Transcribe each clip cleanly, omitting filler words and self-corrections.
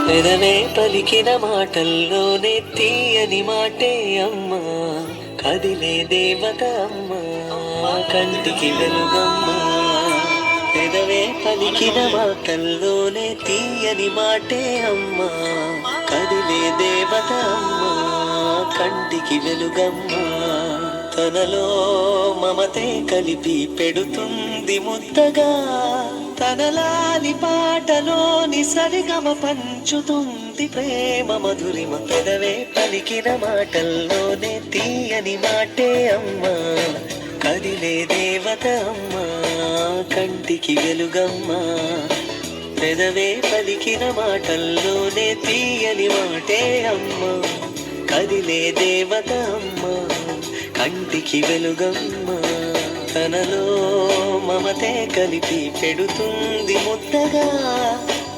పెదవే పలికిన మాటల్లోనే తీయని మాటే అమ్మా, కదిలే దేవత అమ్మా, కంటికి వెలుగమ్మా. పెదవే పలికిన మాటల్లోనే తీయని మాటే అమ్మా, కదిలే దేవత అమ్మా, కంటికి వెలుగమ్మా. తనలో మమతే కలిపి పెడుతుంది ముద్దగా, తనలాలి పాటలోని సరిగమ పంచుతుంది ప్రేమ మధురిమ. పెదవే పలికిన మాటల్లోనే తీయని మాటే అమ్మా, కదిలే దేవత అమ్మా, కంటికి వెలుగమ్మా. పెదవే పలికిన మాటల్లోనే తీయని మాటే అమ్మా, కదిలే దేవత అమ్మా, కంటికి వెలుగమ్మా. తనలో మమతే కలిపి పెడుతుంది ముద్దగా,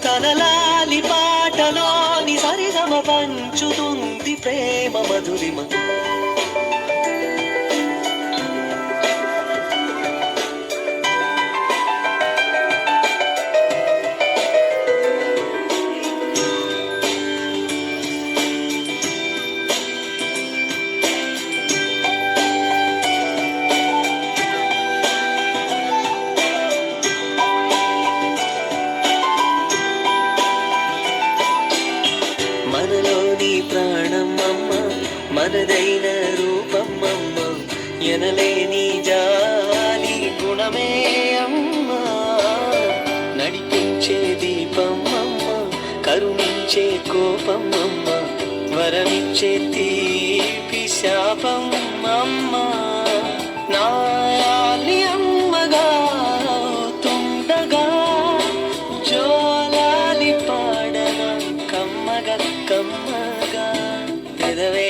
తనలాలి పాటలోని సరిగమ పంచుతుంది ప్రేమ మధురిమ. మనలోని ప్రాణం అమ్మ, మనదైన రూపం అమ్మ, ఎనలేని జాలి గుణమే అమ్మ. నడిపించే దీపం అమ్మ, కరుణించే కోపం అమ్మ, వరమిచ్చే తీపి శాపం అమ్మ. నాయాలి అమ్మగా తుండగా, జోలాలి పాడన కమ్మగా కమ్మగా. పెదవే